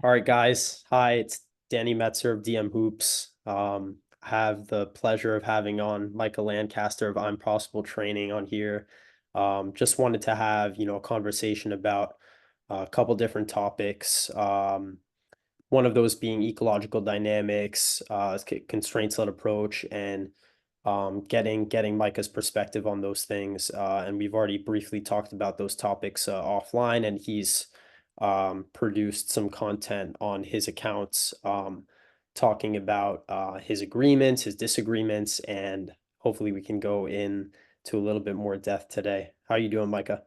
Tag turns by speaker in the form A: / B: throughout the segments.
A: All right, guys. Hi, it's Danny Metzer of DM Hoops. I have the pleasure of having on Micah Lancaster of I'm Possible Training on here. Just wanted to have, a conversation about a couple different topics. One of those being ecological dynamics, constraints-led approach, and getting Micah's perspective on those things. And we've already briefly talked about those topics offline, and he's produced some content on his accounts, talking about his agreements, his disagreements, and hopefully we can go in to a little bit more depth today. How are you doing, Micah?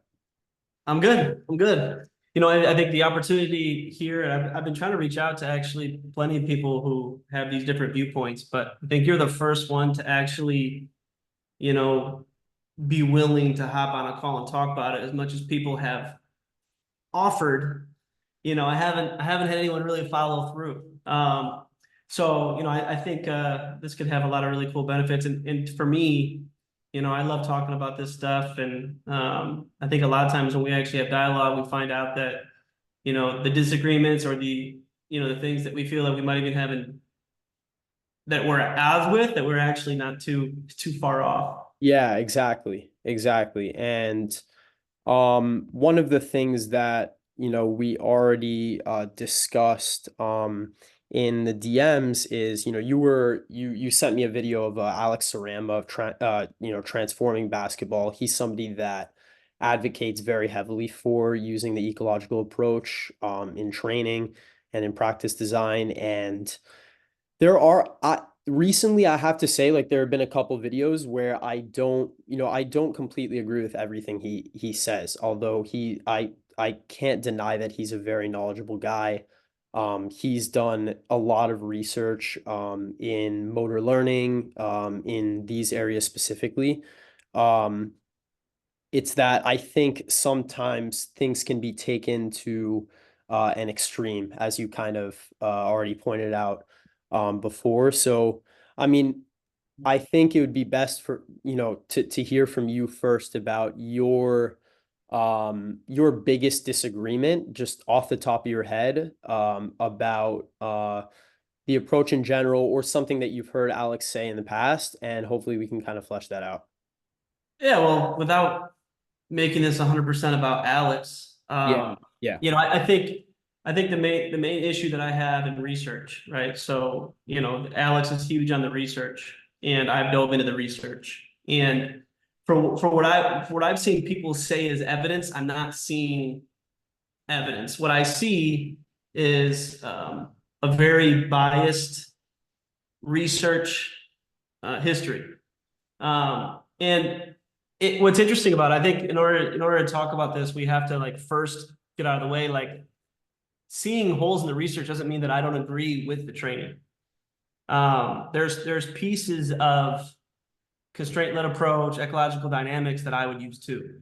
B: I'm good. I'm good. I think the opportunity here, and I've been trying to reach out to actually plenty of people who have these different viewpoints, but I think you're the first one to actually, you know, be willing to hop on a call and talk about it as much as people have offered. I haven't had anyone really follow through. I think this could have a lot of really cool benefits. And for me, I love talking about this stuff. And I think a lot of times when we actually have dialogue, we find out that, the disagreements or the things that we feel that we might even have that we're at odds with, that we're actually not too far off.
A: Yeah, exactly. Exactly. And one of the things that, we already discussed in the DMs is, you sent me a video of Alex Sarama of transforming basketball. He's somebody that advocates very heavily for using the ecological approach in training and in practice design. And recently I have to say, like, there have been a couple videos where I don't completely agree with everything he says, although I can't deny that he's a very knowledgeable guy. He's done a lot of research in motor learning, in these areas specifically. Um, it's that I think sometimes things can be taken to an extreme, as you kind of already pointed out before. So, I mean, I think it would be best for, to hear from you first about your biggest disagreement, just off the top of your head, about the approach in general, or something that you've heard Alex say in the past, and hopefully we can kind of flesh that out.
B: Yeah, well, without making this 100% about Alex.
A: Yeah. Yeah.
B: I think the main issue that I have in research, right? So, Alex is huge on the research, and I've dove into the research. And for what I've seen people say is evidence, I'm not seeing evidence. What I see is a very biased research history. And what's interesting about it, I think in order to talk about this, we have to like first get out of the way. Like, seeing holes in the research doesn't mean that I don't agree with the training. There's pieces of constraint-led approach, ecological dynamics that I would use too.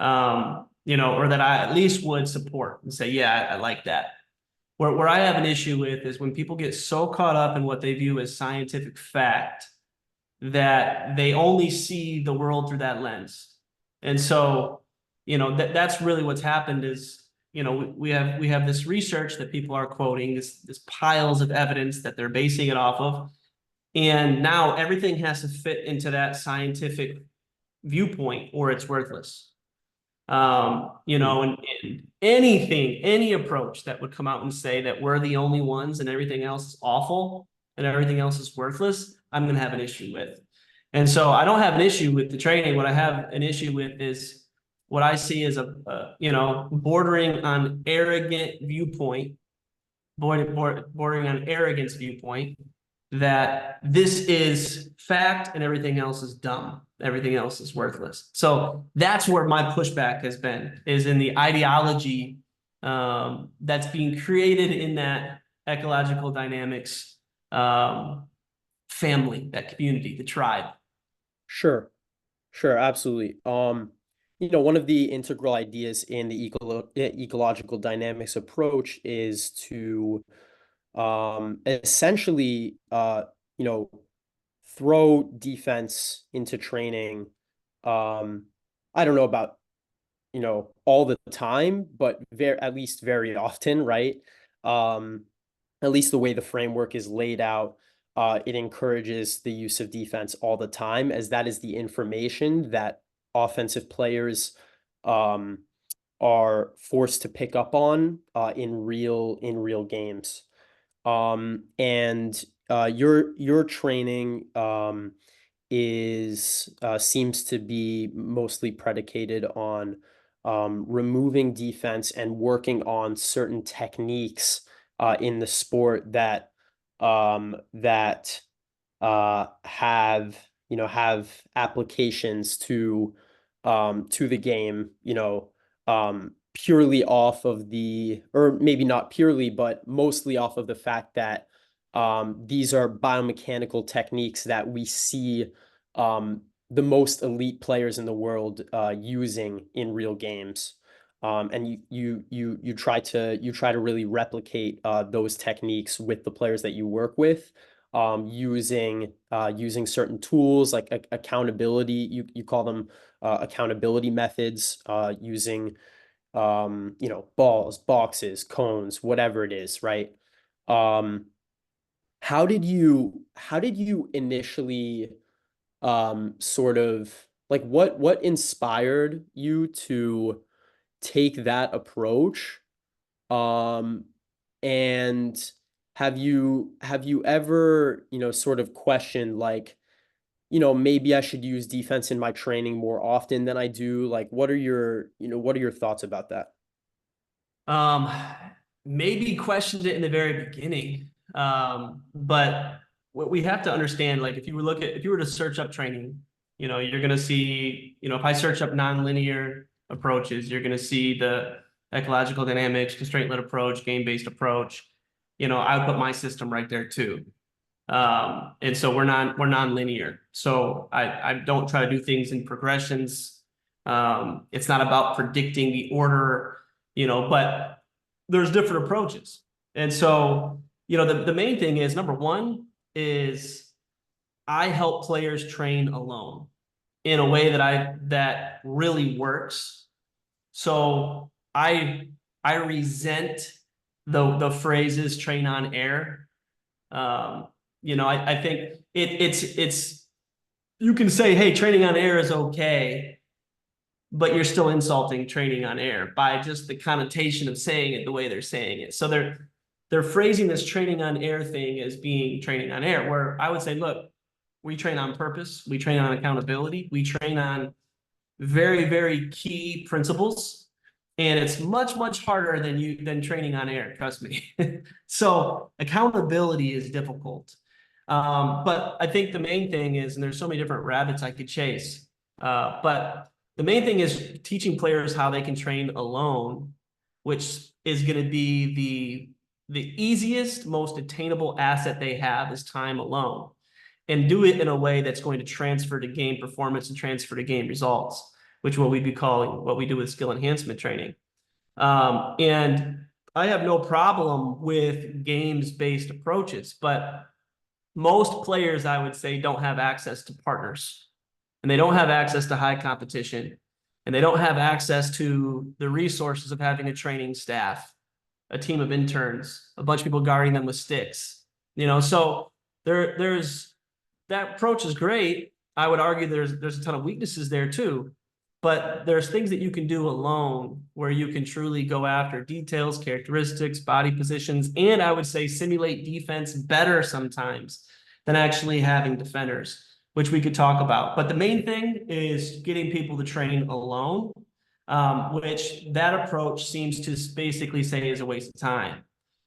B: Or that I at least would support and say, yeah, I like that. Where I have an issue with is when people get so caught up in what they view as scientific fact that they only see the world through that lens. And so, that's really what's happened is, we have this research that people are quoting, this piles of evidence that they're basing it off of. And now everything has to fit into that scientific viewpoint or it's worthless. And any approach that would come out and say that we're the only ones and everything else is awful and everything else is worthless, I'm going to have an issue with. And so I don't have an issue with the training. What I have an issue with is what I see as bordering on arrogant viewpoint, bordering on arrogance viewpoint, that this is fact and everything else is dumb. Everything else is worthless. So that's where my pushback has been, is in the ideology that's being created in that ecological dynamics family, that community, the tribe.
A: Sure. Sure, absolutely. One of the integral ideas in the ecological dynamics approach is to essentially you know throw defense into training. I don't know about all the time, but at least very often, right? um, at least the way the framework is laid out, it encourages the use of defense all the time, as that is the information that offensive players um, are forced to pick up on in real games. And your training is seems to be mostly predicated on removing defense and working on certain techniques in the sport that have have applications to the game, purely off of the, or maybe not purely, but mostly off of the fact that these are biomechanical techniques that we see the most elite players in the world using in real games. And you try to really replicate those techniques with the players that you work with, using certain tools like accountability. You call them accountability methods, using balls, boxes, cones, whatever it is, right? Um, how did you initially sort of like what inspired you to take that approach? Um, and have you ever, sort of questioned like, maybe I should use defense in my training more often than I do? Like, what are your thoughts about that?
B: Um, Maybe questioned it in the very beginning. But what we have to understand, like if you were to search up training, you're gonna see, if I search up nonlinear approaches, you're gonna see the ecological dynamics, constraint-led approach, game-based approach. I would put my system right there too. And so we're non-linear. So I don't try to do things in progressions. It's not about predicting the order, but there's different approaches. And so, the main thing is number one is I help players train alone in a way that really works. So I resent the phrases train on air. um, I think it's you can say, hey, training on air is okay, but you're still insulting training on air by just the connotation of saying it the way they're saying it. So they're phrasing this training on air thing as being training on air, where I would say, look, we train on purpose, we train on accountability, we train on very, very key principles. And it's much, much harder than training on air, trust me. So accountability is difficult. But I think the main thing is, and there's so many different rabbits I could chase, but the main thing is teaching players how they can train alone, which is going to be the easiest, most attainable asset they have is time alone, and do it in a way that's going to transfer to game performance and transfer to game results, which what we'd be calling what we do with skill enhancement training. And I have no problem with games-based approaches, but most players, I would say, don't have access to partners, and they don't have access to high competition, and they don't have access to the resources of having a training staff, a team of interns, a bunch of people guarding them with sticks. So there's that approach is great. I would argue there's a ton of weaknesses there too, but there's things that you can do alone where you can truly go after details, characteristics, body positions, and I would say simulate defense better sometimes than actually having defenders, which we could talk about. But the main thing is getting people to train alone, which that approach seems to basically say is a waste of time.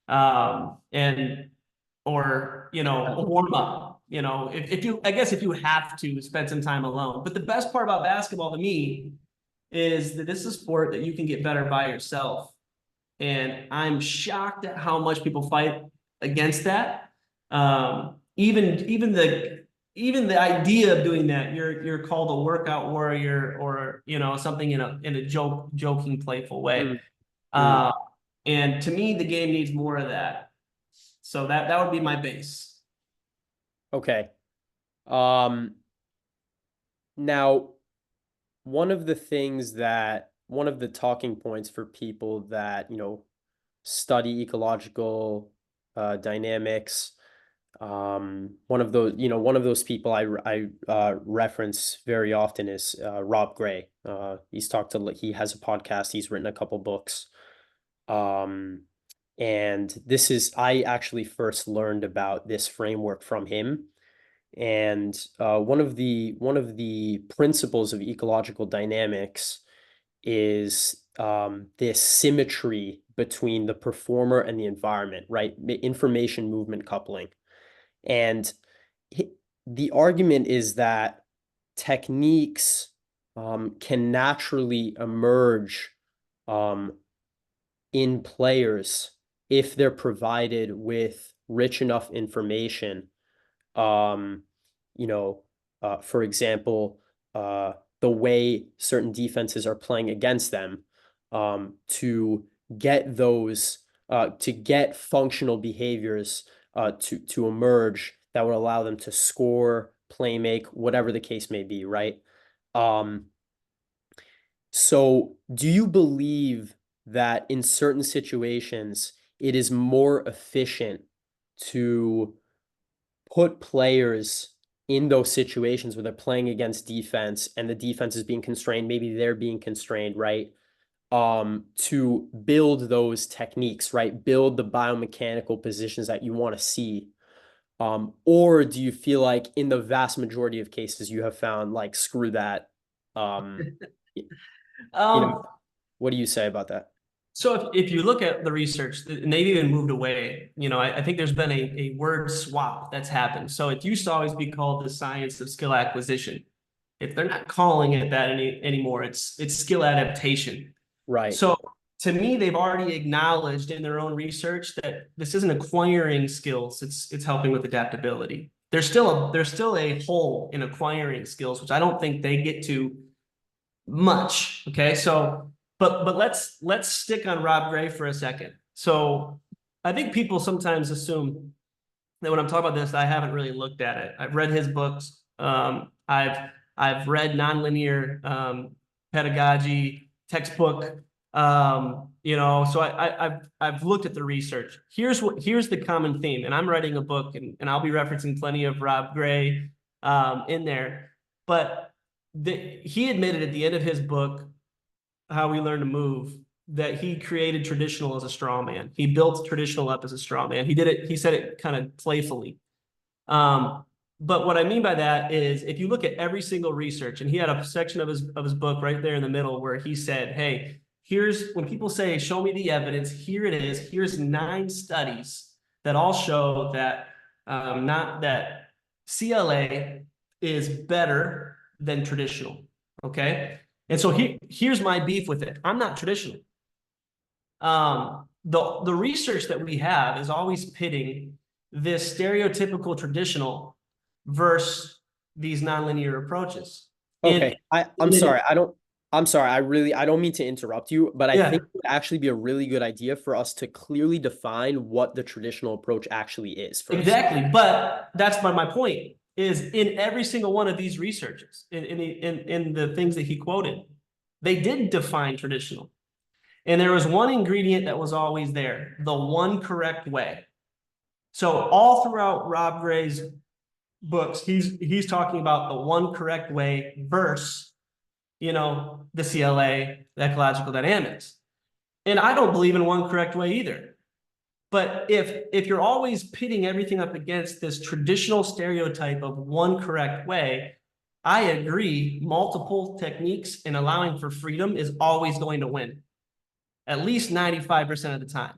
B: And or a warm up, if you, I guess, if you have to spend some time alone. But the best part about basketball to me is that this is a sport that you can get better by yourself, and I'm shocked at how much people fight against that. Even the idea of doing that, you're called a workout warrior, or something in a joking, playful way.
A: Mm, mm,
B: uh and to me the game needs more of that. So that would be my base.
A: okay. Um, Now, one of the talking points for people that, study ecological dynamics. One of those people I reference very often is Rob Gray. He has a podcast. He's written a couple books. Um, and I actually first learned about this framework from him. And one of the principles of ecological dynamics is this symmetry between the performer and the environment, right? Information movement coupling. And the argument is that techniques can naturally emerge um, in players if they're provided with rich enough information. Um, for example, the way certain defenses are playing against them to to get functional behaviors to emerge that would allow them to score, play make, whatever the case may be, right? Um, so do you believe that in certain situations it is more efficient to put players in those situations where they're playing against defense and the defense is being constrained, maybe they're being constrained, right? To build those techniques, right? Build the biomechanical positions that you want to see. Or do you feel like in the vast majority of cases you have found like screw that? Um, you know,
B: Um,
A: what do you say about that?
B: so if you look at the research, and they've even moved away, I think there's been a word swap that's happened. So it used to always be called the science of skill acquisition. If they're not calling it that anymore, it's skill adaptation.
A: Right.
B: So to me, they've already acknowledged in their own research that this isn't acquiring skills, it's helping with adaptability. There's still a hole in acquiring skills, which I don't think they get to much. Okay, so but let's stick on Rob Gray for a second. So I think people sometimes assume that when I'm talking about this, I haven't really looked at it. I've read his books. I've read nonlinear pedagogy textbook. So I've looked at the research. Here's the common theme, and I'm writing a book, and I'll be referencing plenty of Rob Gray in there. But he admitted at the end of his book, How We Learn to Move, that he created traditional as a straw man. He built traditional up as a straw man. He did it, he said it kind of playfully. But what I mean by that is if you look at every single research, and he had a section of his book right there in the middle where he said, hey, here's when people say, show me the evidence, here it is. Here's 9 studies that all show that not that CLA is better than traditional. Okay. And so here's my beef with it. I'm not traditional. The research that we have is always pitting this stereotypical traditional versus these nonlinear approaches.
A: Okay. I'm
B: In
A: sorry. I'm sorry. I don't mean to interrupt you, but I think
B: Yeah,
A: it would actually be a really good idea for us to clearly define what the traditional approach actually is first.
B: exactly. But that's my point is in every single one of these researches, in the things that he quoted, they did define traditional. And there was one ingredient that was always there, the one correct way. So all throughout Rob Gray's books, he's talking about the one correct way versus, the CLA, the ecological dynamics. And I don't believe in one correct way either. But if you're always pitting everything up against this traditional stereotype of one correct way, I agree, multiple techniques and allowing for freedom is always going to win, at least 95% of the time.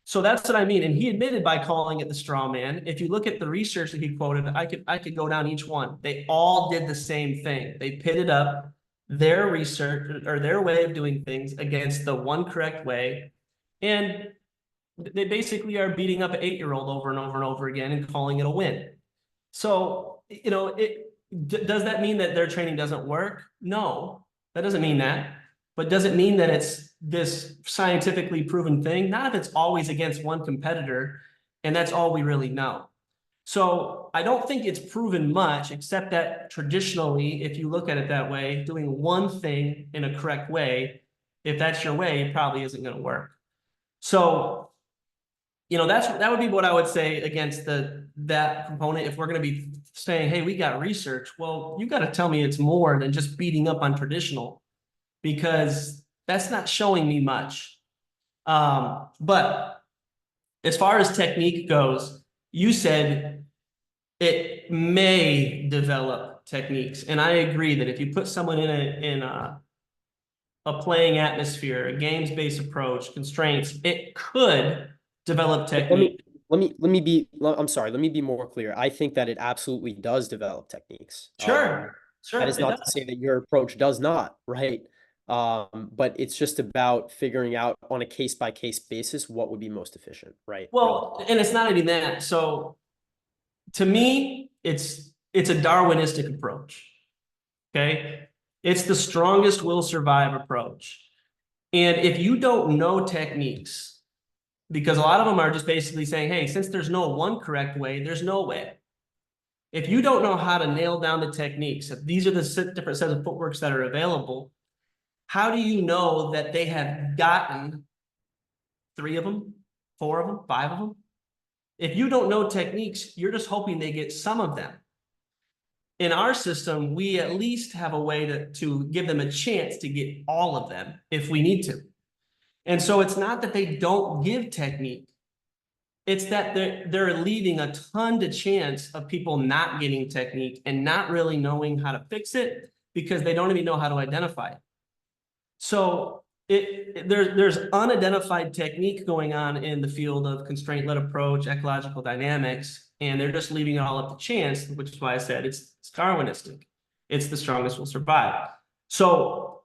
B: So that's what I mean. And he admitted by calling it the straw man. If you look at the research that he quoted, I could go down each one. They all did the same thing. They pitted up their research or their way of doing things against the one correct way. And they basically are beating up an 8-year-old over and over and over again and calling it a win. So, does that mean that their training doesn't work? No, that doesn't mean that. But does it mean that it's this scientifically proven thing? Not if it's always against one competitor, and that's all we really know. So I don't think it's proven much, except that traditionally, if you look at it that way, doing one thing in a correct way, if that's your way, it probably isn't going to work. So, that would be what I would say against that component. If we're going to be saying, hey, we got research, well, you got to tell me it's more than just beating up on traditional, because that's not showing me much. But as far as technique goes, you said it may develop techniques, and I agree that if you put someone in a playing atmosphere, a games-based approach, constraints, it could develop
A: Let me
B: technique.
A: I'm sorry, let me be more clear. I think that it absolutely does develop techniques. That
B: Sure,
A: is
B: it
A: not to
B: does.
A: say that your approach does not, right? But it's just about figuring out on a case by case basis what would be most efficient, right? Really.
B: Well, and it's not even that. So to me, it's a Darwinistic approach. Okay. It's the strongest will survive approach. And if you don't know techniques, because a lot of them are just basically saying, hey, since there's no one correct way, there's no way. If you don't know how to nail down the techniques, if these are the different sets of footworks that are available, how do you know that they have gotten 3 of them, 4 of them, 5 of them? If you don't know techniques, you're just hoping they get some of them. In our system, we at least have a way to give them a chance to get all of them if we need to. And so it's not that they don't give technique. It's that they're leaving a ton to chance of people not getting technique and not really knowing how to fix it because they don't even know how to identify it. So there's unidentified technique going on in the field of constraint-led approach, ecological dynamics, and they're just leaving it all up to chance, which is why I said it's Darwinistic. It's the strongest will survive. So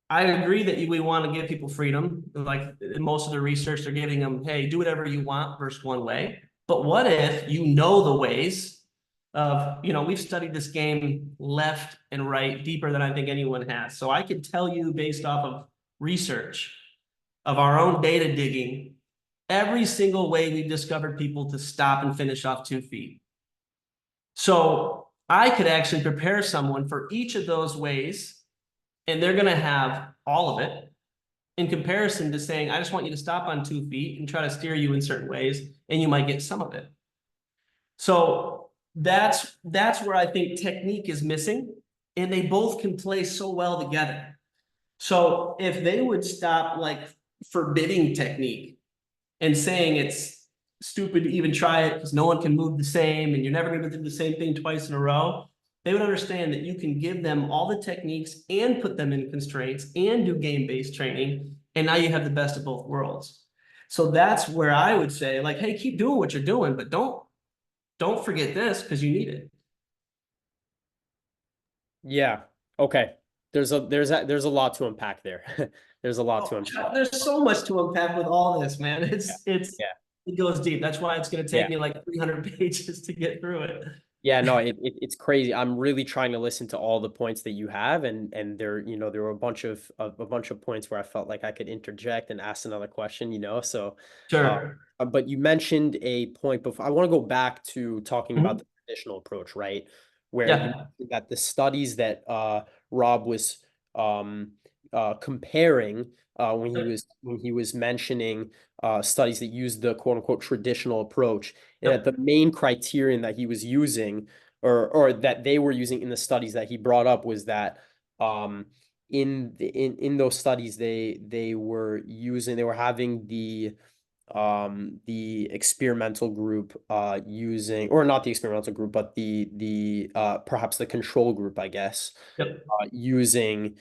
B: I agree that we want to give people freedom. Like most of the research, they're giving them, hey, do whatever you want versus one way. But what if you know the ways of, we've studied this game left and right deeper than I think anyone has. So I could tell you based off of research of our own data digging, every single way we've discovered people to stop and finish off 2 feet. So I could actually prepare someone for each of those ways, and they're going to have all of it in comparison to saying, I just want you to stop on 2 feet and try to steer you in certain ways, and you might get some of it. So that's where I think technique is missing, and they both can play so well together. So if they would stop like forbidding technique and saying it's stupid to even try it because no one can move the same and you're never going to do the same thing twice in a row, they would understand that you can give them all the techniques and put them in constraints and do game-based training, and now you have the best of both worlds. So that's where I would say, like, hey, keep doing what you're doing, but don't forget this because you need it.
A: Yeah. Okay. There's a lot to unpack there. There's a lot to
B: Oh,
A: unpack.
B: there's so much to unpack with all this, man.
A: Yeah. Yeah.
B: It goes deep. That's why it's going to take
A: Yeah.
B: me like 300 pages to get through it.
A: Yeah, no, it's crazy. I'm really trying to listen to all the points that you have, and there were a bunch of points where I felt like I could interject and ask another question. So, uh,
B: Sure.
A: but you mentioned a point before. I want to go back to talking about
B: Mhm.
A: the traditional approach, right? Where you
B: Yeah.
A: mentioned that the studies that Rob was um comparing when he was mentioning studies that use the quote unquote traditional approach, and that
B: Yep.
A: the main criterion that he was using, or that they were using in the studies that he brought up, was that in those studies they were having the experimental group using, or not the experimental group, but the perhaps the control group, I guess,
B: Yep.
A: using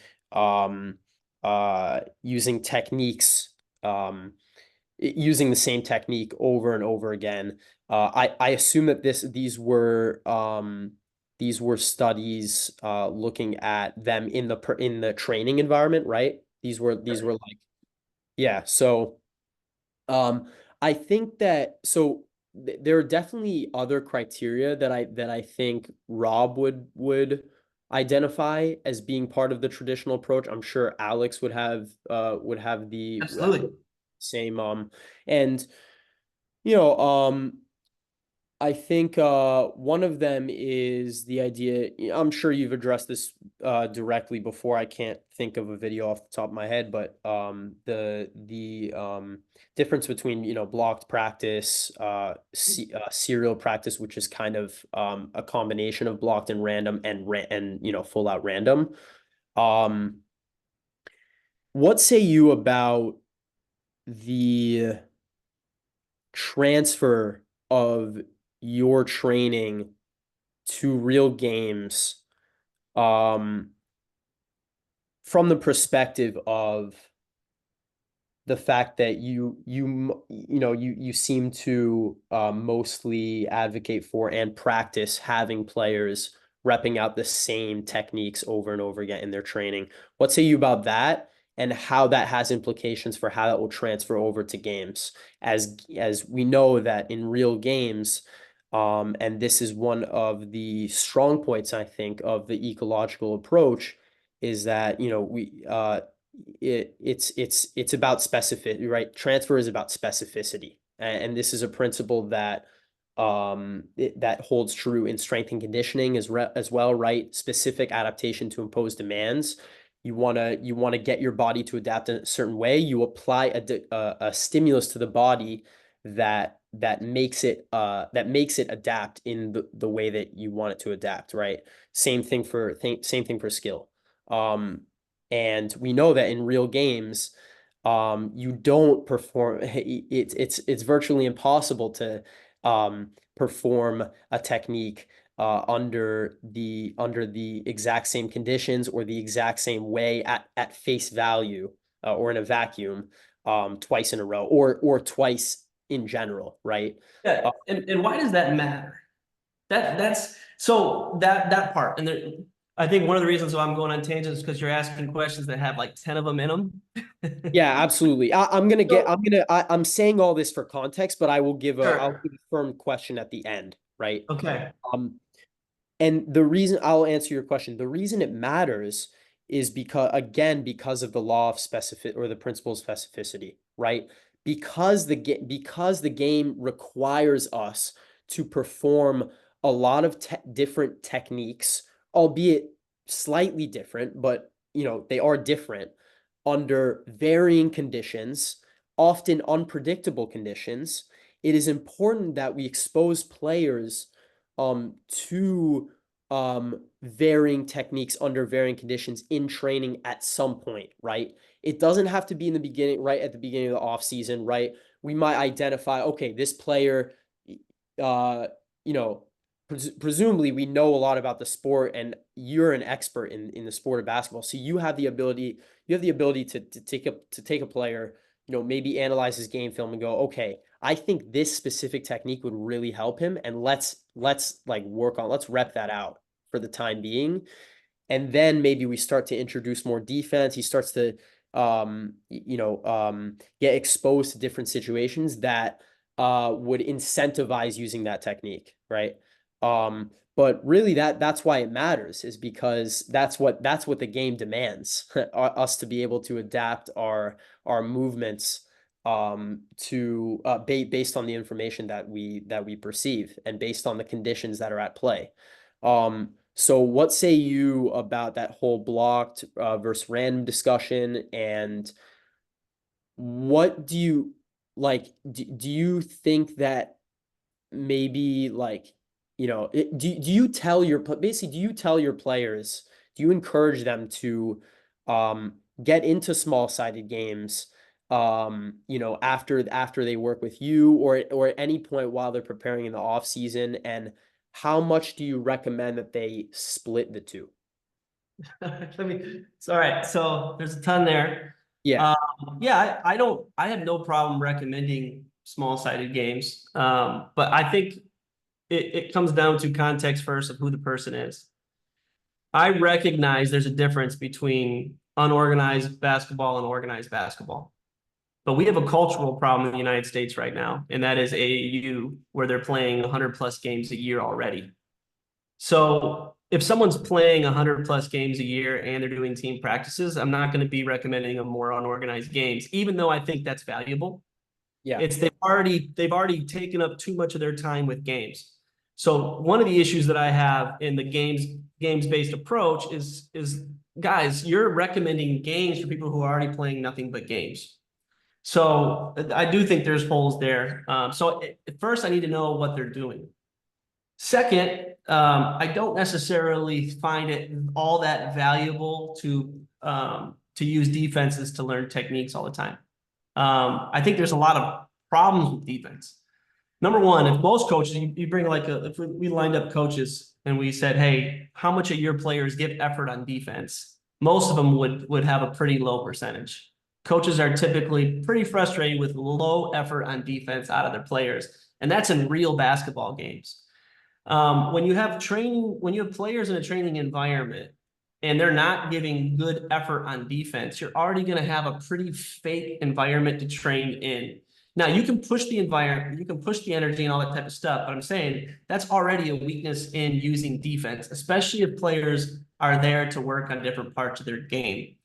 A: using techniques, using the same technique over and over again. I assume that these were studies looking at them in the training environment, right? These were like, yeah. So I think that, there are definitely other criteria that I think Rob would identify as being part of the traditional approach. I'm sure Alex would have the
B: Absolutely.
A: same, and you know, I think one of them is the idea. I'm sure you've addressed this directly before. I can't think of a video off the top of my head, but the difference between blocked practice, serial practice, which is kind of a combination of blocked and random, and full out random. Um, what say you about the transfer of your training to real games um, from the perspective of the fact that you seem to mostly advocate for and practice having players repping out the same techniques over and over again in their training. What say you about that and how that has implications for how that will transfer over to games? As we know that in real games, and this is one of the strong points, I think, of the ecological approach, is that it's about specificity, right? Transfer is about specificity, and this is a principle that that holds true in strength and conditioning as well, right? Specific adaptation to impose demands. You want to get your body to adapt in a certain way. You apply a stimulus to the body that makes it adapt in the way that you want it to adapt, right? Same thing for skill. Um, and we know that in real games, you don't perform. It's virtually impossible to perform a technique under the exact same conditions or the exact same way at face value or in a vacuum twice in a row or twice in general, right?
B: Yeah,
A: Uh,
B: and why does that matter? That's so that part, and there, I think one of the reasons why I'm going on tangents is because you're asking questions that have like 10 of them in them.
A: yeah, absolutely. I'm gonna get.
B: So,
A: I'm saying all this for context, but I'll
B: sure.
A: give a firm question at the end, right?
B: Okay.
A: Um, And the reason I'll answer your question, the reason it matters is because of the law of specific or the principle of specificity, right? Because the game requires us to perform a lot of different techniques, albeit slightly different, but they are different under varying conditions, often unpredictable conditions. It is important that we expose players to varying techniques under varying conditions in training at some point, right? It doesn't have to be in the beginning, right at the beginning of the off season, right? We might identify, okay, this player, uh, you know, presumably we know a lot about the sport, and you're an expert in the sport of basketball, so you have the ability to take a player, maybe analyze his game film and go, okay, I think this specific technique would really help him, and let's like let's rep that out for the time being, and then maybe we start to introduce more defense. He starts to get exposed to different situations that would incentivize using that technique, right? But really that's why it matters, is because that's what the game demands us to be able to adapt our movements to based on the information that we perceive and based on the conditions that are at play. So what say you about that whole blocked versus random discussion, and what do you like? Do you think that maybe like do you tell basically do you tell your players, do you encourage them to get into small sided games after they work with you, or at any point while they're preparing in the off season, and how much do you recommend that they split the two?
B: It's all right. So there's a ton there.
A: Yeah.
B: Um, yeah, I have no problem recommending small-sided games. But I think it comes down to context first of who the person is. I recognize there's a difference between unorganized basketball and organized basketball. But we have a cultural problem in the United States right now, and that is AAU, where they're playing 100 plus games a year already. So if someone's playing 100 plus games a year and they're doing team practices, I'm not going to be recommending them more unorganized games, even though I think that's valuable.
A: Yeah.
B: It's they've already taken up too much of their time with games. So one of the issues that I have in the games-based approach is guys, you're recommending games for people who are already playing nothing but games. So I do think there's holes there. So at first, I need to know what they're doing. Second, I don't necessarily find it all that valuable to use defenses to learn techniques all the time. I think there's a lot of problems with defense. Number one, if most coaches, you bring like if we lined up coaches and we said, hey, how much of your players give effort on defense? Most of them would have a pretty low percentage. Coaches are typically pretty frustrated with low effort on defense out of their players, and that's in real basketball games. When you have players in a training environment and they're not giving good effort on defense, you're already going to have a pretty fake environment to train in. Now, you can push the environment, you can push the energy and all that type of stuff, but I'm saying that's already a weakness in using defense, especially if players are there to work on different parts of their game.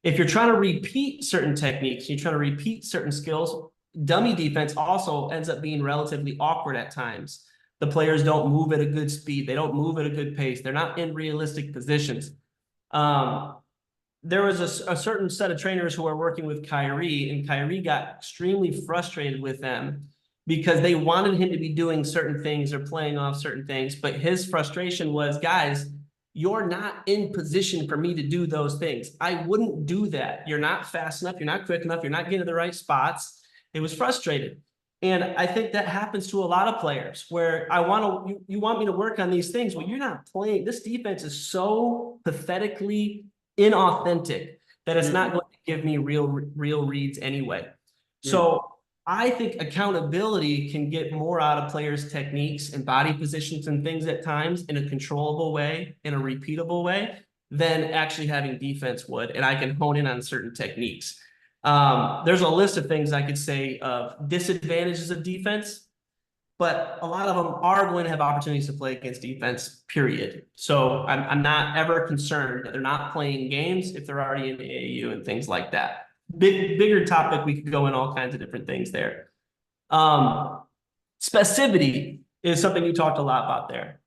B: If you're trying to repeat certain techniques, you're trying to repeat certain skills, dummy defense also ends up being relatively awkward at times. The players don't move at a good speed. They don't move at a good pace. They're not in realistic positions. There was a certain set of trainers who are working with Kyrie, and Kyrie got extremely frustrated with them because they wanted him to be doing certain things or playing off certain things. But his frustration was, guys, you're not in position for me to do those things. I wouldn't do that. You're not fast enough. You're not quick enough. You're not getting to the right spots. It was frustrated. And I think that happens to a lot of players where you want me to work on these things. Well, you're not playing. This defense is so pathetically inauthentic that it's not going to give me real reads anyway. So I think accountability can get more out of players' techniques and body positions and things at times in a controllable way, in a repeatable way, than actually having defense would. And I can hone in on certain techniques. There's a list of things I could say of disadvantages of defense, but a lot of them are going to have opportunities to play against defense, period. So I'm not ever concerned that they're not playing games if they're already in the AAU and things like that. Bigger topic, we could go in all kinds of different things there. Specificity is something you talked a lot about there,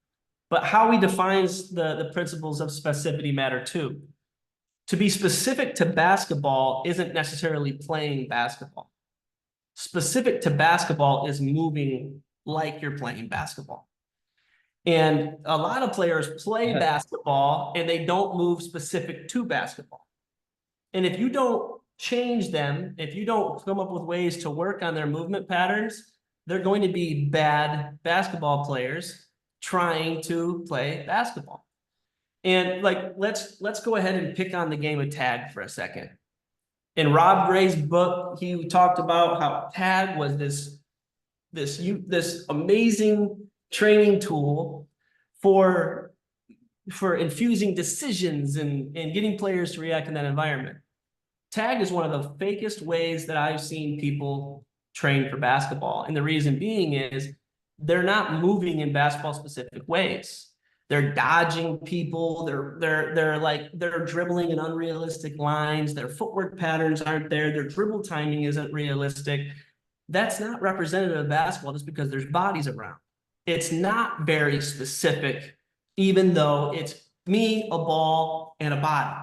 B: but how we define the principles of specificity matter too. To be specific to basketball isn't necessarily playing basketball. Specific to basketball is moving like you're playing basketball. And a lot of players play basketball and they don't move specific to basketball. And if you don't change them, if you don't come up with ways to work on their movement patterns, they're going to be bad basketball players trying to play basketball. And like, let's go ahead and pick on the game of tag for a second. In Rob Gray's book, he talked about how tag was this amazing training tool for infusing decisions and getting players to react in that environment. Tag is one of the fakest ways that I've seen people train for basketball. And the reason being is they're not moving in basketball specific ways. They're dodging people. They're dribbling in unrealistic lines. Their footwork patterns aren't there. Their dribble timing isn't realistic. That's not representative of basketball just because there's bodies around. It's not very specific, even though it's me, a ball, and a body.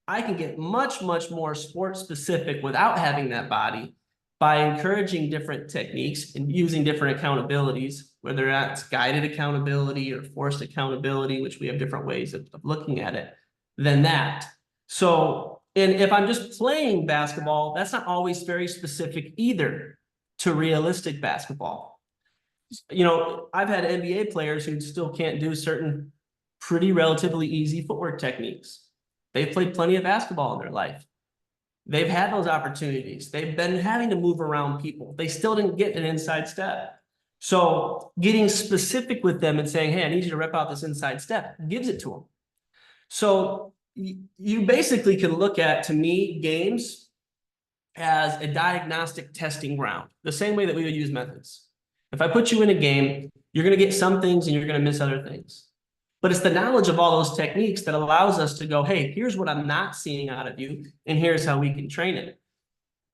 B: I can get much, much more sport specific without having that body by encouraging different techniques and using different accountabilities, whether that's guided accountability or forced accountability, which we have different ways of looking at it, than that. So, and if I'm just playing basketball, that's not always very specific either to realistic basketball. You know, I've had NBA players who still can't do certain pretty relatively easy footwork techniques. They've played plenty of basketball in their life. They've had those opportunities. They've been having to move around people. They still didn't get an inside step. So getting specific with them and saying, hey, I need you to rep out this inside step gives it to them. So you basically can look at, to me, games as a diagnostic testing ground, the same way that we would use methods. If I put you in a game, you're going to get some things and you're going to miss other things. But it's the knowledge of all those techniques that allows us to go, hey, here's what I'm not seeing out of you, and here's how we can train it.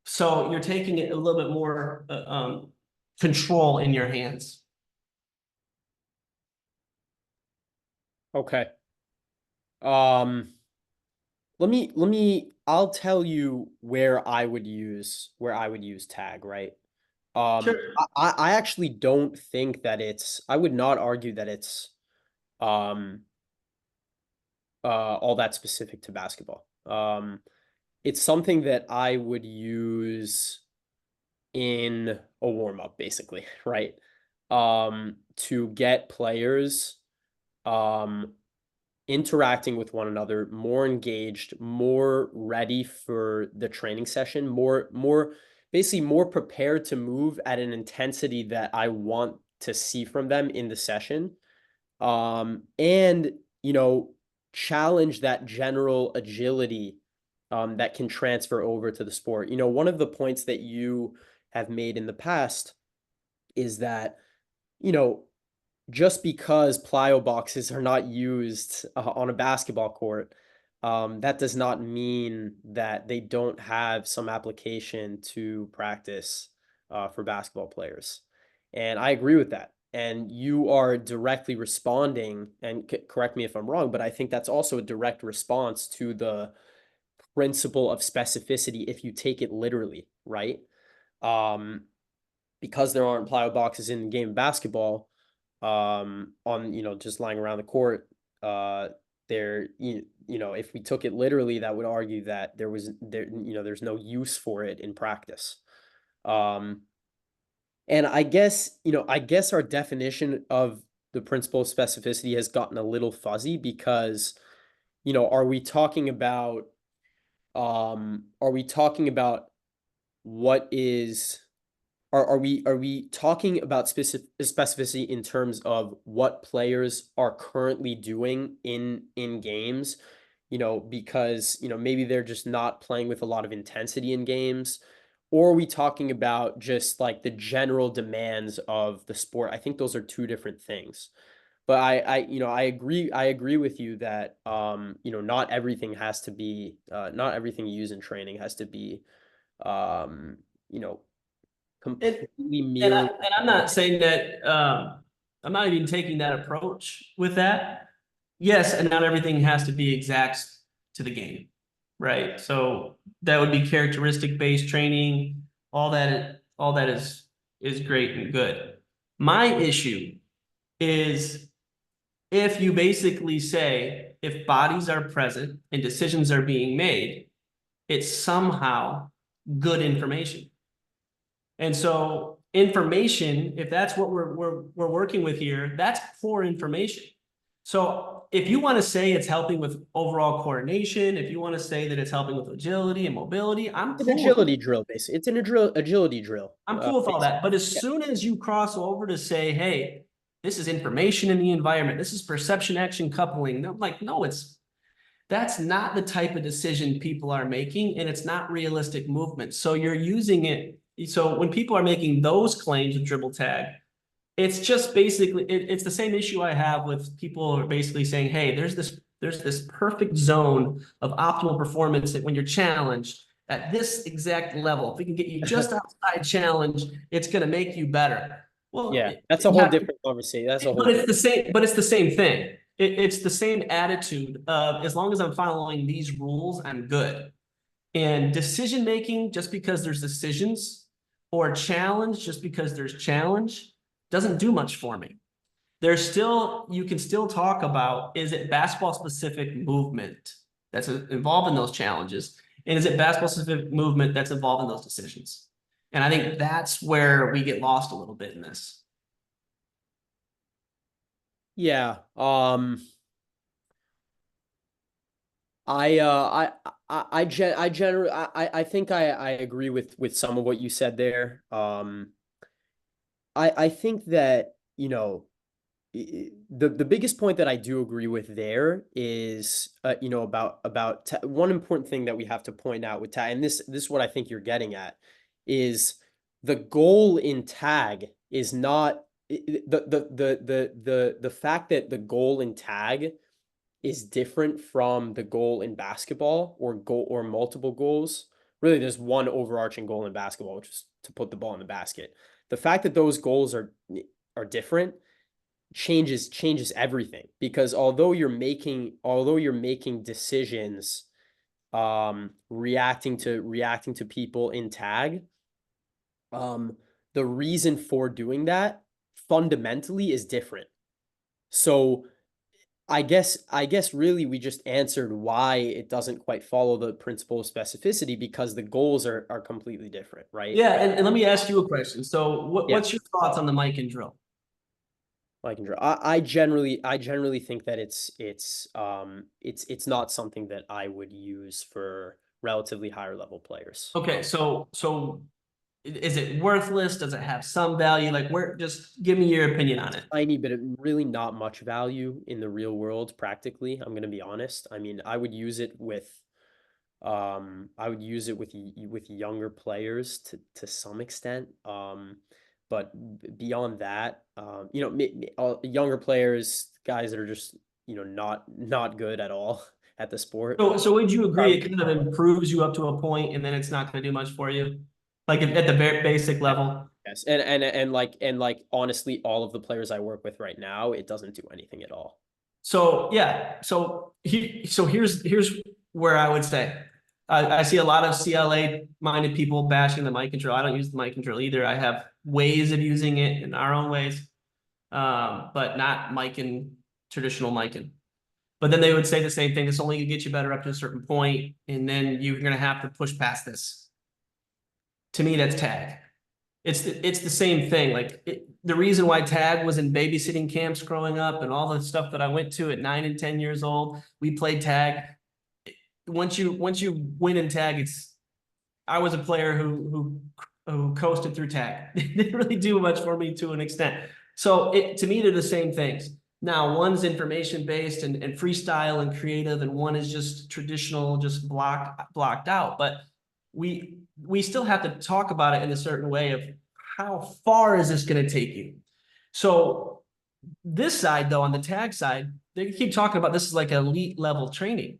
B: So you're taking it a little bit more control in your hands.
A: Okay. Um, I'll tell you where I would use tag, right?
B: Sure.
A: I actually don't think that I would not argue that it's um all that specific to basketball. It's something that I would use in a warm up, basically, right? To get players um interacting with one another, more engaged, more ready for the training session, basically more prepared to move at an intensity that I want to see from them in the session. And challenge that general agility that can transfer over to the sport. One of the points that you have made in the past is that, you know, just because plyo boxes are not used on a basketball court, that does not mean that they don't have some application to practice for basketball players. And I agree with that. And you are directly responding, and correct me if I'm wrong, but I think that's also a direct response to the principle of specificity if you take it literally, right? Um, because there aren't plyo boxes in the game of basketball, on just lying around the court, uh, if we took it literally, that would argue that there's no use for it in practice. Um, and I guess our definition of the principle of specificity has gotten a little fuzzy because, are we talking about what is are we talking about specificity in terms of what players are currently doing in games? Because maybe they're just not playing with a lot of intensity in games, or are we talking about just like the general demands of the sport? I think those are two different things. But I agree with you that not everything you use in training has to be um, you know
B: And
A: completely
B: and
A: mirrored.
B: I'm not saying that I'm not even taking that approach with that. Yes, and not everything has to be exact to the game, right? So that would be characteristic based training. All that is great and good. My issue is if you basically say if bodies are present and decisions are being made, it's somehow good information. And so information, if that's what we're working with here, that's poor information. So if you want to say it's helping with overall coordination, if you want to say that it's helping with agility and mobility, I'm
A: It's an
B: cool with
A: agility drill, basically. It's an agility drill,
B: all that.
A: basically.
B: But as
A: Yeah.
B: soon as you cross over to say, hey, this is information in the environment, this is perception action coupling, I'm like, no, that's not the type of decision people are making, and it's not realistic movement. So you're using it. So when people are making those claims with dribble tag, it's just basically it's the same issue I have with people are basically saying, hey, there's this perfect zone of optimal performance that when you're challenged at this exact level, if we can get you just outside challenge, it's going to make you better. Well,
A: Yeah, that's a whole different conversation. That's a whole
B: but it's
A: different.
B: the same, but it's the same thing. It's the same attitude of as long as I'm following these rules, I'm good. And decision making, just because there's decisions, or challenge, just because there's challenge, doesn't do much for me. You can still talk about, is it basketball specific movement that's involved in those challenges? And is it basketball specific movement that's involved in those decisions? And I think that's where we get lost a little bit in this.
A: Yeah. I think I agree with some of what you said there. I think that, the biggest point that I do agree with there is, about one important thing that we have to point out with tag, and this is what I think you're getting at, is the goal in tag is not the fact that the goal in tag is different from the goal in basketball, or multiple goals, really there's one overarching goal in basketball, which is to put the ball in the basket. The fact that those goals are different changes everything, because although you're making decisions reacting to people in tag, um the reason for doing that fundamentally is different. So I guess really we just answered why it doesn't quite follow the principle of specificity, because the goals are completely different, right?
B: Yeah, and let me ask you a question. So
A: Yeah,
B: what's your thoughts on the mic and drill?
A: I can draw. I generally think that it's not something that I would use for relatively higher level players.
B: Okay, so is it worthless? Does it have some value? Like where, just give me your opinion on it.
A: Tiny, but really not much value in the real world practically. I'm gonna be honest. I mean, I would use it with younger players to some extent. But beyond that, younger players, guys that are just not good at all at the sport.
B: So would you agree
A: Probably,
B: it kind of improves you up to a point and then it's not going to do much for you? Like at the very basic
A: yes,
B: level?
A: yes, and honestly, all of the players I work with right now, it doesn't do anything at all.
B: So yeah, so here's where I would say I see a lot of CLA minded people bashing the mic control. I don't use the mic control either. I have ways of using it in our own ways, but not mic and traditional micing. But then they would say the same thing. It's only gonna get you better up to a certain point, and then you're gonna have to push past this. To me, that's tag. It's the same thing. Like the reason why tag was in babysitting camps growing up and all the stuff that I went to at 9 and 10 years old, we played tag. Once you win in tag, it's I was a player who coasted through tag. It didn't really do much for me to an extent. So to me, they're the same things. Now, one's information based and freestyle and creative, and one is just traditional, just blocked out. But we still have to talk about it in a certain way of how far is this going to take you. So this side, though, on the tag side, they keep talking about this is like elite level training.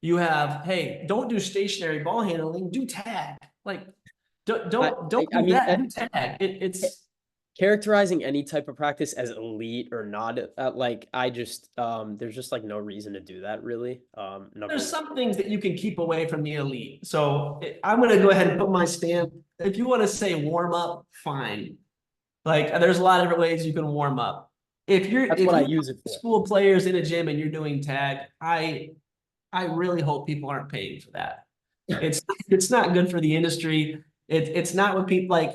B: You have, hey, don't do stationary ball handling, do tag. Like,
A: I
B: don't
A: I
B: do
A: mean,
B: that, do tag. It's
A: characterizing any type of practice as elite or not, like I just there's just like no reason to do that really. Number
B: there's
A: one.
B: some things that you can keep away from the elite. So I'm gonna go ahead and put my stamp. If you want to say warm up, fine. Like there's a lot of different ways you can warm up.
A: That's
B: If
A: what I
B: you
A: use it for.
B: school players in a gym and you're doing tag, I really hope people aren't paying for that. It's it's not good for the industry. It's not what people like.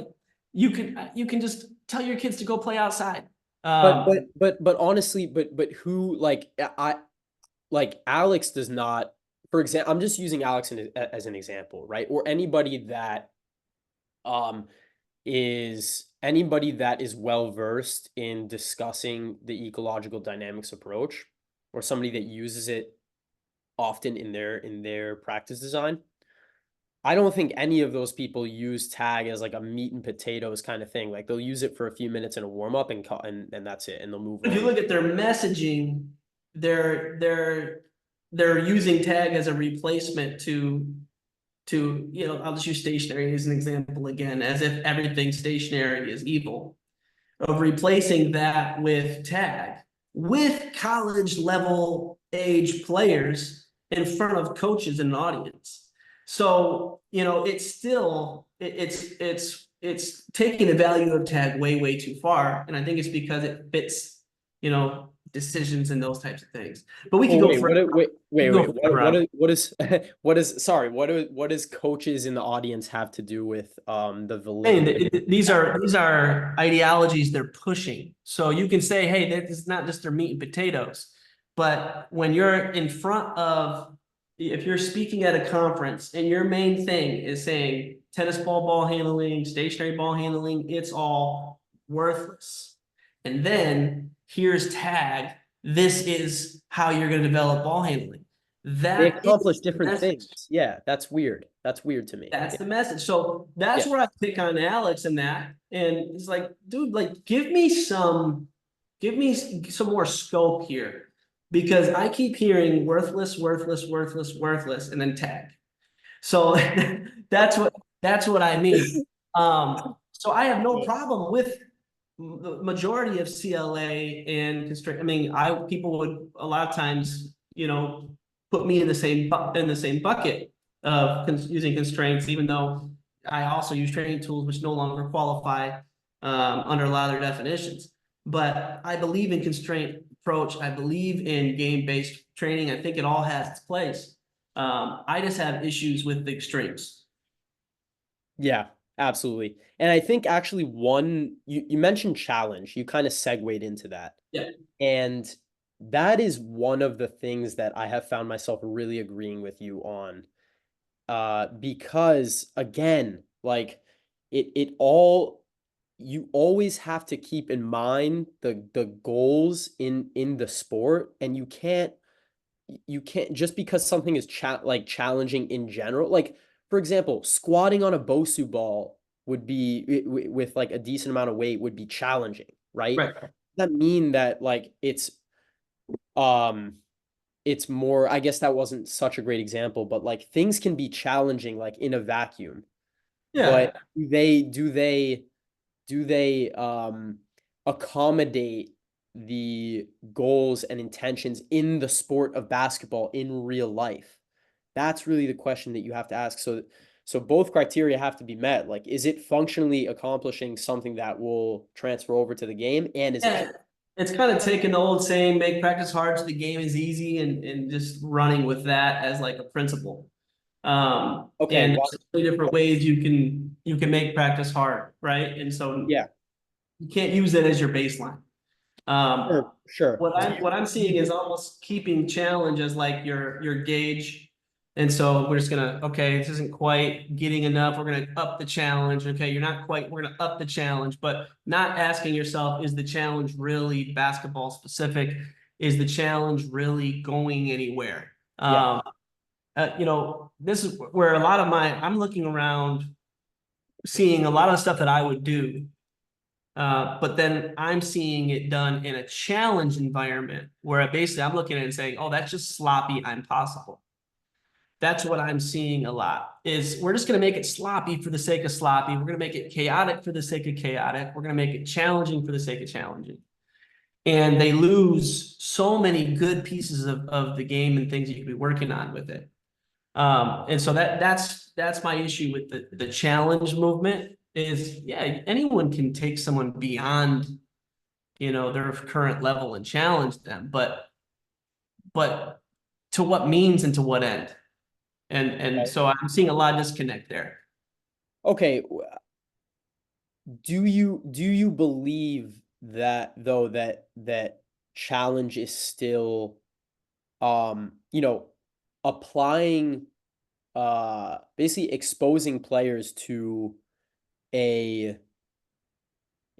B: You can just tell your kids to go play outside.
A: But honestly, but who like I like Alex does not, for example, I'm just using Alex as an example, right? Or um anybody that is well versed in discussing the ecological dynamics approach, or somebody that uses it often in their practice design. I don't think any of those people use tag as like a meat and potatoes kind of thing. Like they'll use it for a few minutes in a warm up and that's it, and they'll move
B: If you
A: on.
B: look at their messaging, they're using tag as a replacement to I'll just use stationary as an example again, as if everything stationary is evil, of replacing that with tag with college level age players in front of coaches and an audience. So it's still it's taking the value of tag way too far, and I think it's because it fits decisions and those types of things. But we could
A: Well,
B: go
A: wait,
B: further. We can go further on.
A: what is coaches in the audience have to do with the
B: Saying
A: validity?
B: that these are ideologies they're pushing. So you can say, hey, this is not just their meat and potatoes. But when you're in front of, if you're speaking at a conference and your main thing is saying tennis ball handling, stationary ball handling, it's all worthless. And then here's tag. This is how you're going to develop ball handling.
A: They
B: That
A: accomplish
B: is the
A: different
B: message.
A: things. Yeah, that's weird. That's weird to me.
B: That's
A: Yeah,
B: the message. So
A: yeah.
B: that's where I pick on Alex and that. And it's like, dude, like give me some more scope here. Because I keep hearing worthless, worthless, worthless, worthless, and then tag. So That's what I mean. So I have no problem with the majority of CLA and constraint. I mean, I people would a lot of times, put me in the same bucket of using constraints, even though I also use training tools which no longer qualify under a lot of their definitions. But I believe in constraint approach. I believe in game-based training. I think it all has its place. I just have issues with the extremes.
A: Yeah, absolutely. And I think actually you mentioned challenge. You kind of segued into that.
B: Yeah.
A: And that is one of the things that I have found myself really agreeing with you on. Because again, like it all you always have to keep in mind the goals in the sport, and you can't just because something is challenging in general. Like for example, squatting on a Bosu ball would be with like a decent amount of weight would be challenging, right?
B: Right.
A: That mean that like um it's more, I guess that wasn't such a great example, but like things can be challenging like in a vacuum.
B: Yeah.
A: But do they accommodate the goals and intentions in the sport of basketball in real life? That's really the question that you have to ask. So both criteria have to be met. Like, is it functionally accomplishing something that will transfer over to the game? And is it
B: Yeah. It's kind of taking the old saying, make practice hard so the game is easy, and just running with that as like a principle.
A: okay?
B: And
A: Well,
B: there's so many different ways you can make practice hard, right? And so
A: yeah,
B: you can't use it as your baseline. Um,
A: sure, sure.
B: what I'm seeing is almost keeping challenge as like your gauge. And so we're just gonna, okay, this isn't quite getting enough. We're gonna up the challenge. Okay, you're not quite, we're gonna up the challenge, but not asking yourself, is the challenge really basketball specific? Is the challenge really going anywhere?
A: Yeah.
B: This is where a lot of I'm looking around, seeing a lot of stuff that I would do, but then I'm seeing it done in a challenge environment where basically I'm looking at it and saying, oh, that's just sloppy, I'm possible. That's what I'm seeing a lot is we're just going to make it sloppy for the sake of sloppy. We're going to make it chaotic for the sake of chaotic. We're going to make it challenging for the sake of challenging. And they lose so many good pieces of the game and things that you could be working on with it. And so that's my issue with the challenge movement is, yeah, anyone can take someone beyond, their current level and challenge them, but to what means and to what end? And
A: Okay.
B: so I'm seeing a lot of disconnect there.
A: Okay. Do you believe that though that challenge is still applying basically exposing players to a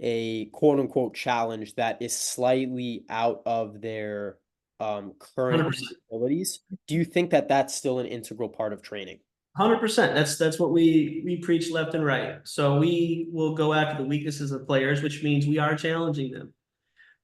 A: a quote unquote challenge that is slightly out of their current
B: 100%.
A: abilities? Do you think that that's still an integral part of training?
B: 100%. That's what we preach left and right. So we will go after the weaknesses of players, which means we are challenging them.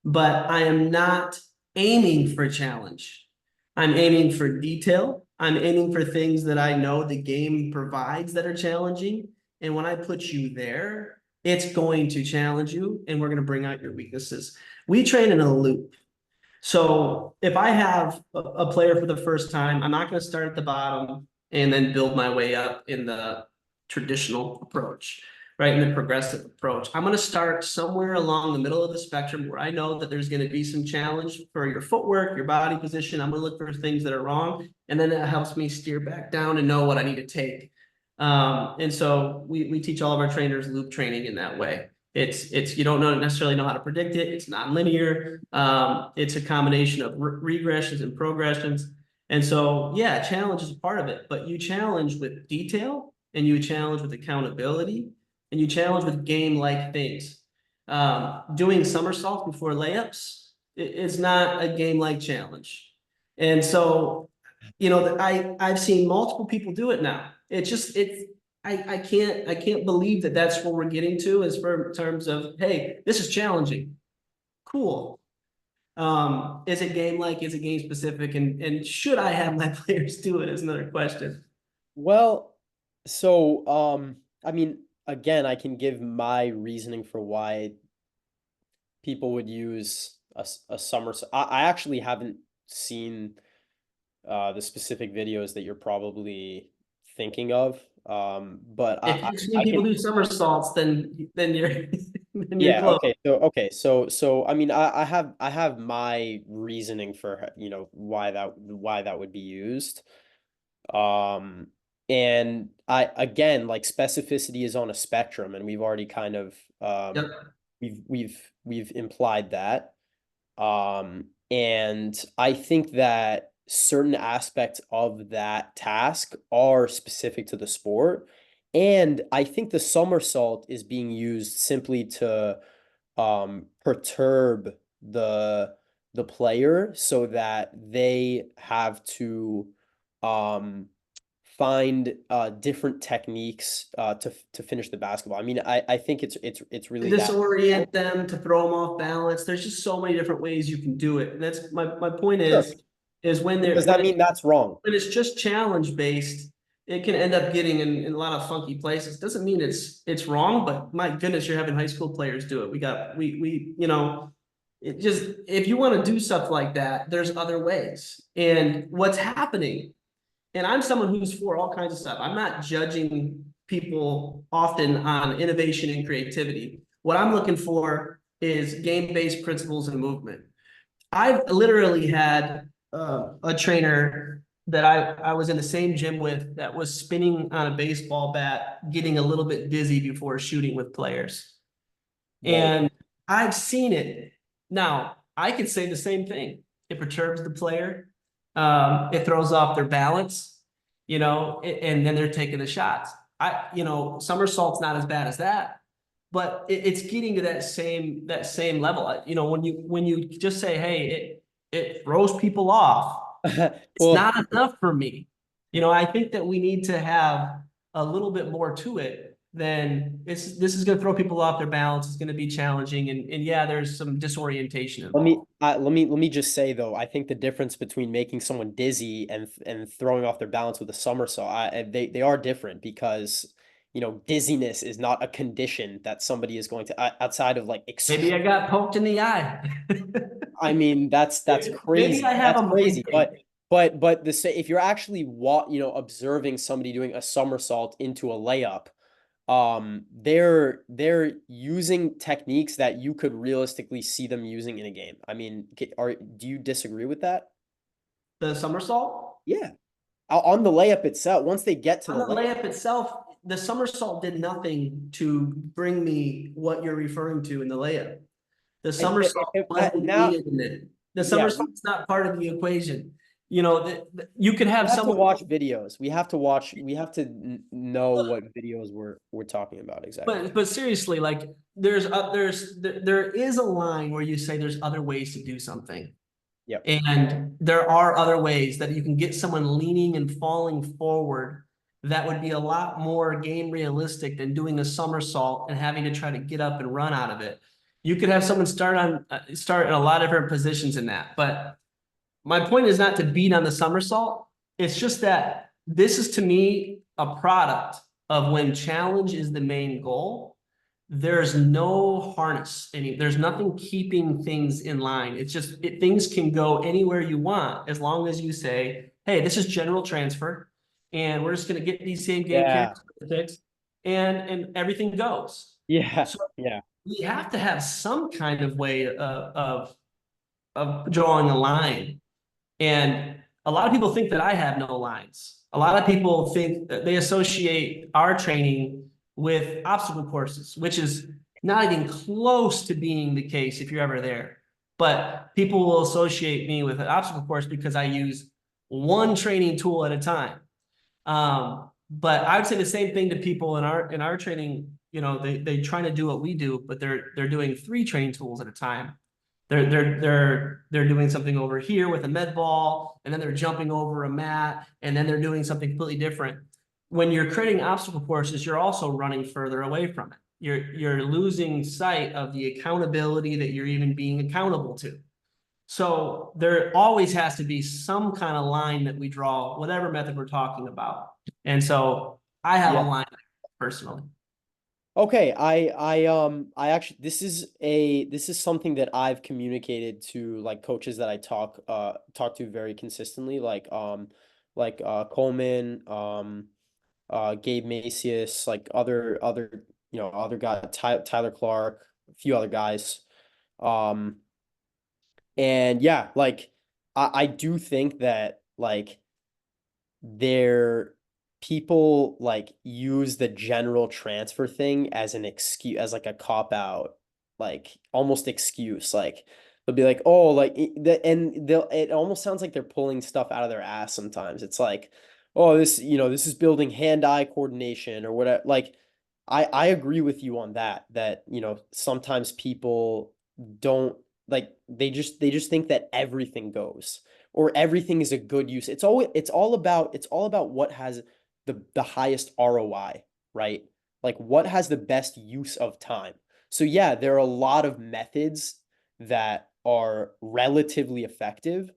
B: But I am not aiming for challenge. I'm aiming for detail. I'm aiming for things that I know the game provides that are challenging. And when I put you there, it's going to challenge you and we're going to bring out your weaknesses. We train in a loop. So if I have a player for the first time, I'm not going to start at the bottom and then build my way up in the traditional approach, right? In the progressive approach. I'm going to start somewhere along the middle of the spectrum where I know that there's going to be some challenge for your footwork, your body position. I'm going to look for things that are wrong. And then it helps me steer back down and know what I need to take. And so we teach all of our trainers loop training in that way. It's you don't necessarily know how to predict it. It's non-linear. It's a combination of regressions and progressions. And so, yeah, challenge is a part of it, but you challenge with detail and you challenge with accountability and you challenge with game-like things. Doing somersaults before layups is not a game-like challenge. And so, I've seen multiple people do it now. I can't believe that that's what we're getting to as for terms of, hey, this is challenging. Cool. Is it game like, is it game specific? And should I have my players do it is another question.
A: Well, So, I mean, again, I can give my reasoning for why people would use a somersault. I actually haven't seen the specific videos that you're probably thinking of. But
B: If
A: I
B: you've seen
A: I
B: people
A: can.
B: do somersaults, then you're then you're
A: Yeah,
B: close.
A: okay. So I mean I have my reasoning for why that would be used. Um and I again, like, specificity is on a spectrum, and we've already kind of
B: Yep.
A: we've implied that. And I think that certain aspects of that task are specific to the sport. And I think the somersault is being used simply to perturb the player so that they have to um find different techniques to finish the basketball. I mean, I think it's
B: To
A: really that
B: disorient
A: simple.
B: them, to throw them off balance. There's just so many different ways you can do it. And that's my point
A: Sure.
B: is when
A: But
B: they're
A: does that mean that's wrong?
B: when it's just challenge based, it can end up getting in a lot of funky places. Doesn't mean it's wrong, but my goodness, you're having high school players do it. We it just if you want to do stuff like that, there's other ways. And what's happening, and I'm someone who's for all kinds of stuff. I'm not judging people often on innovation and creativity. What I'm looking for is game-based principles and movement. I've literally had a trainer that I was in the same gym with that was spinning on a baseball bat, getting a little bit dizzy before shooting with players.
A: Whoa.
B: And I've seen it. Now, I could say the same thing. It perturbs the player. It throws off their balance, and then they're taking the shots. Somersault's not as bad as that, but it's getting to that same level. When you just say, hey, it throws people off, it's
A: Well,
B: not enough for me. I think that we need to have a little bit more to it than this is going to throw people off their balance. It's going to be challenging, and yeah, there's some disorientation involved.
A: let me just say though, I think the difference between making someone dizzy and throwing off their balance with a somersault, they are different because dizziness is not a condition that somebody is going to outside of like
B: Maybe I got poked in the eye.
A: I mean, that's
B: Maybe I
A: crazy.
B: have
A: That's
B: a brain
A: crazy.
B: thing.
A: But if you're actually observing somebody doing a somersault into a layup, they're using techniques that you could realistically see them using in a game. I mean, do you disagree with that?
B: The somersault
A: Yeah. On the layup itself, once they get to
B: on
A: the
B: the
A: layup,
B: layup itself, the somersault did nothing to bring me what you're referring to in the layup. The somersault wasn't
A: now,
B: needed in it. The
A: yeah,
B: somersault's not part of the equation. You could
A: we
B: have
A: have to
B: someone,
A: watch videos. We have to know what videos we're talking about exactly.
B: but seriously, like there is a line where you say there's other ways to do something.
A: Yep.
B: And there are other ways that you can get someone leaning and falling forward that would be a lot more game realistic than doing a somersault and having to try to get up and run out of it. You could have someone start in a lot of different positions in that. But my point is not to beat on the somersault. It's just that this is to me a product of when challenge is the main goal. There's no harness there's nothing keeping things in line. It's just things can go anywhere you want as long as you say, hey, this is general transfer, and we're just going to get these same game
A: Yeah.
B: characteristics, and everything goes.
A: Yeah.
B: So
A: Yeah.
B: we have to have some kind of way of drawing a line. And a lot of people think that I have no lines. A lot of people think that they associate our training with obstacle courses, which is not even close to being the case if you're ever there. But people will associate me with an obstacle course because I use one training tool at a time. But I would say the same thing to people in our training. They trying to do what we do, but they're doing three training tools at a time. They're doing something over here with a med ball, and then they're jumping over a mat, and then they're doing something completely different. When you're creating obstacle courses, you're also running further away from it. You're losing sight of the accountability that you're even being accountable to. So there always has to be some kind of line that we draw, whatever method we're talking about. And so I have a
A: Yeah.
B: line personally.
A: Okay, I actually this is something that I've communicated to like coaches that I talk to very consistently, like Coleman, Gabe Macias, like other other guy, Tyler Clark, a few other guys. Um and yeah, like I do think that like there people like use the general transfer thing as an excuse, as like a cop out, like almost excuse. Like they'll be like, oh, and they'll, it almost sounds like they're pulling stuff out of their ass sometimes. It's like, oh, this is building hand-eye coordination or whatever. Like I agree with you on that sometimes people don't, like they just think that everything goes, or everything is a good use. It's all about what has the highest ROI, right? Like what has the best use of time. So yeah, there are a lot of methods that are relatively effective,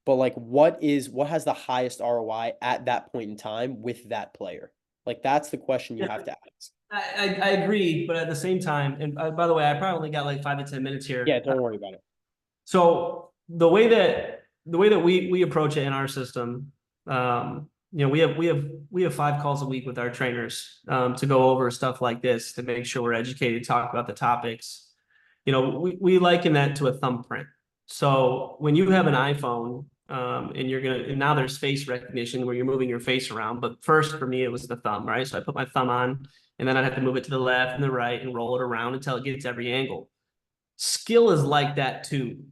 A: but like what has the highest ROI at that point in time with that player? Like that's the question you
B: Yeah,
A: have to ask.
B: I agree, but at the same time, and by the way, I probably only got like 5 to 10 minutes
A: Yeah,
B: here.
A: don't worry about it.
B: So the way that we approach it in our system, we have 5 calls a week with our trainers to go over stuff like this to make sure we're educated, talk about the topics. We liken that to a thumbprint. So when you have an iPhone, and now there's face recognition where you're moving your face around. But first for me, it was the thumb, right? So I put my thumb on, and then I'd have to move it to the left and the right and roll it around until it gets every angle. Skill is like that too.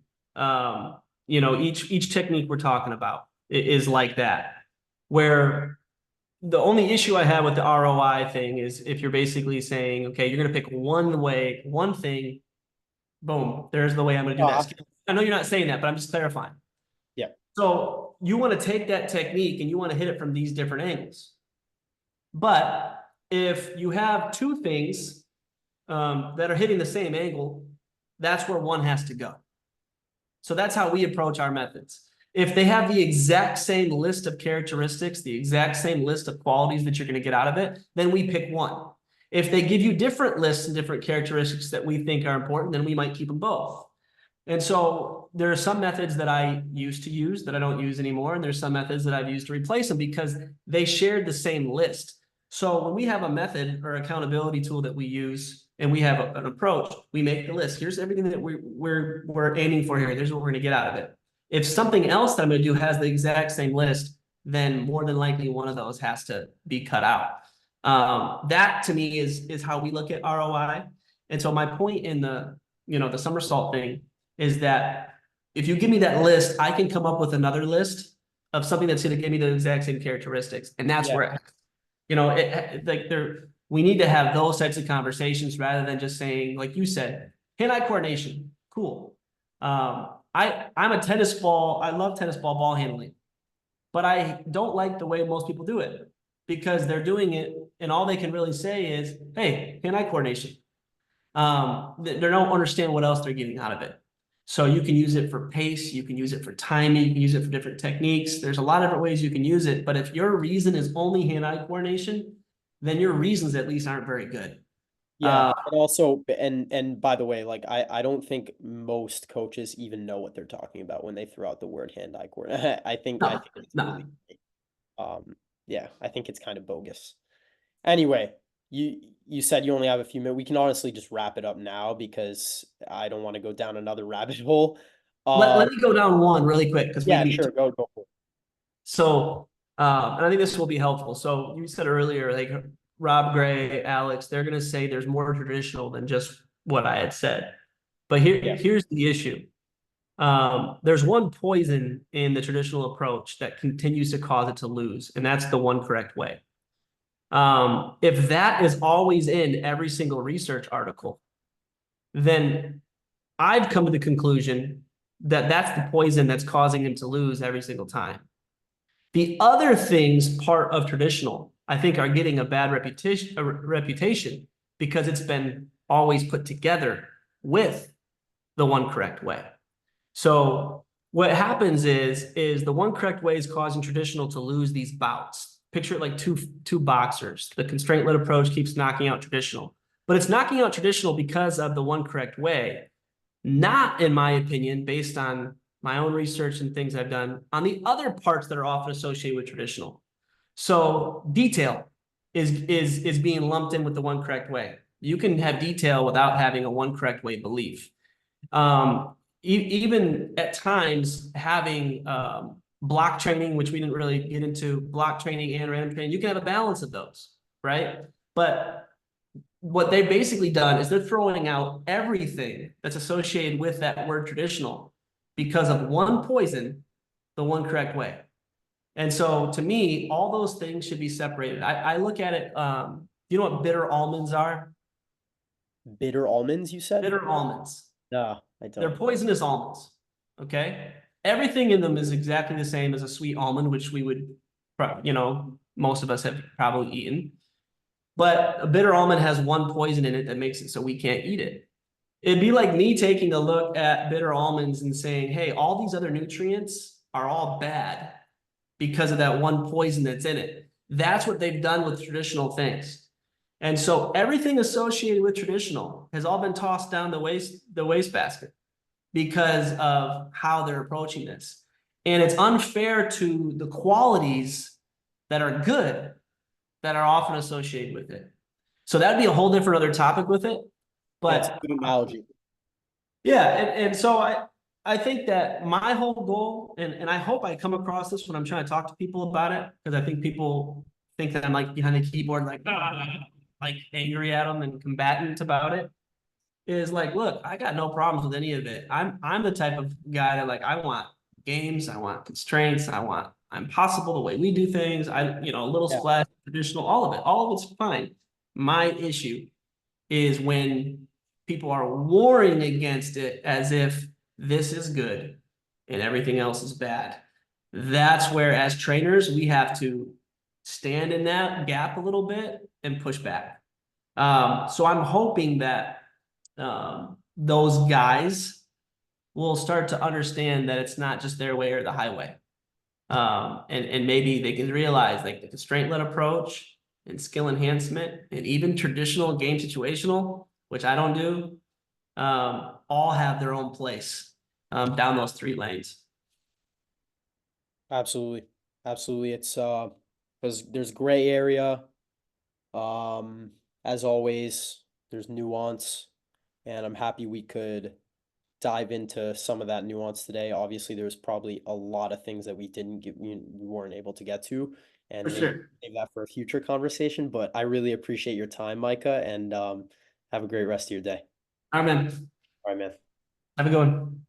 B: Each technique we're talking about is like that. Where the only issue I have with the ROI thing is if you're basically saying, okay, you're going to pick one thing, boom, there's the way I'm going to do that
A: Uh,
B: skill. I know you're not saying that, but I'm just clarifying.
A: yeah.
B: So you want to take that technique and you want to hit it from these different angles. But if you have two things that are hitting the same angle, that's where one has to go. So that's how we approach our methods. If they have the exact same list of characteristics, the exact same list of qualities that you're going to get out of it, then we pick one. If they give you different lists and different characteristics that we think are important, then we might keep them both. And so there are some methods that I used to use that I don't use anymore. And there's some methods that I've used to replace them because they shared the same list. So when we have a method or accountability tool that we use and we have an approach, we make the list. Here's everything that we're aiming for here. Here's what we're going to get out of it. If something else that I'm going to do has the exact same list, then more than likely one of those has to be cut out. That to me is how we look at ROI. And so my point in the somersault thing is that if you give me that list, I can come up with another list of something that's going to give me the exact same characteristics. And that's
A: Yeah.
B: where, like we need to have those types of conversations rather than just saying, like you said, hand-eye coordination, cool. I'm a tennis ball. I love tennis ball handling, but I don't like the way most people do it because they're doing it and all they can really say is, hey, hand-eye coordination. They don't understand what else they're getting out of it. So you can use it for pace, you can use it for timing, you can use it for different techniques. There's a lot of different ways you can use it. But if your reason is only hand-eye coordination, then your reasons at least aren't very good.
A: Yeah, and also, and by the way, like I don't think most coaches even know what they're talking about when they throw out the word hand-eye coordination. I
B: No,
A: think it's
B: no.
A: really yeah, I think it's kind of bogus. Anyway, you said you only have a few minutes. We can honestly just wrap it up now because I don't want to go down another rabbit hole.
B: Let me go down one really quick because we
A: Yeah,
B: need
A: sure,
B: to.
A: go for it.
B: So, and I think this will be helpful. So you said earlier, like Rob Gray, Alex, they're going to say there's more traditional than just what I had said. But
A: Yeah,
B: here's the issue. There's one poison in the traditional approach that continues to cause it to lose, and that's the one correct way. If that is always in every single research article, then I've come to the conclusion that that's the poison that's causing him to lose every single time. The other things part of traditional, I think, are getting a bad reputation because it's been always put together with the one correct way. So what happens is the one correct way is causing traditional to lose these bouts. picture it like two boxers. The constraint-led approach keeps knocking out traditional, but it's knocking out traditional because of the one correct way, not in my opinion, based on my own research and things I've done on the other parts that are often associated with traditional. So detail is being lumped in with the one correct way. You can have detail without having a one correct way belief. Even at times having block training, which we didn't really get into, block training and random training, you can have a balance of those, right? But what they've basically done is they're throwing out everything that's associated with that word traditional because of one poison, the one correct way. And so to me, all those things should be separated. I look at it, you know what bitter almonds are?
A: Bitter almonds, you said?
B: Bitter almonds.
A: No, I
B: They're
A: don't.
B: poisonous almonds. Okay. Everything in them is exactly the same as a sweet almond, which we would, most of us have probably eaten. But a bitter almond has one poison in it that makes it so we can't eat it. It'd be like me taking a look at bitter almonds and saying, hey, all these other nutrients are all bad because of that one poison that's in it. That's what they've done with traditional things. And so everything associated with traditional has all been tossed down the wastebasket because of how they're approaching this. And it's unfair to the qualities that are good that are often associated with it. So that'd be a whole different other topic with it.
A: That's a
B: But
A: good analogy.
B: yeah, and so I think that my whole goal, and I hope I come across this when I'm trying to talk to people about it, because I think people think that I'm like behind the keyboard, like angry at them and combatant about it, is like, look, I got no problems with any of it. I'm the type of guy that like I want games, I want constraints, I'm possible the way we do things. A little
A: Yeah,
B: splash, traditional, all of it's fine. My issue is when people are warring against it as if this is good and everything else is bad. That's where, as trainers, we have to stand in that gap a little bit and push back. So I'm hoping that those guys will start to understand that it's not just their way or the highway. And maybe they can realize like the constraint-led approach and skill enhancement and even traditional game situational, which I don't do, all have their own place down those three lanes.
A: absolutely. Absolutely. It's because there's gray area. Um, as always, there's nuance, and I'm happy we could dive into some of that nuance today. Obviously, there's probably a lot of things that we weren't able to get to,
B: For
A: and maybe
B: sure.
A: save that for a future conversation. But I really appreciate your time, Micah, and have a great rest of your day.
B: All right, man.
A: All right, man.
B: Have a good one.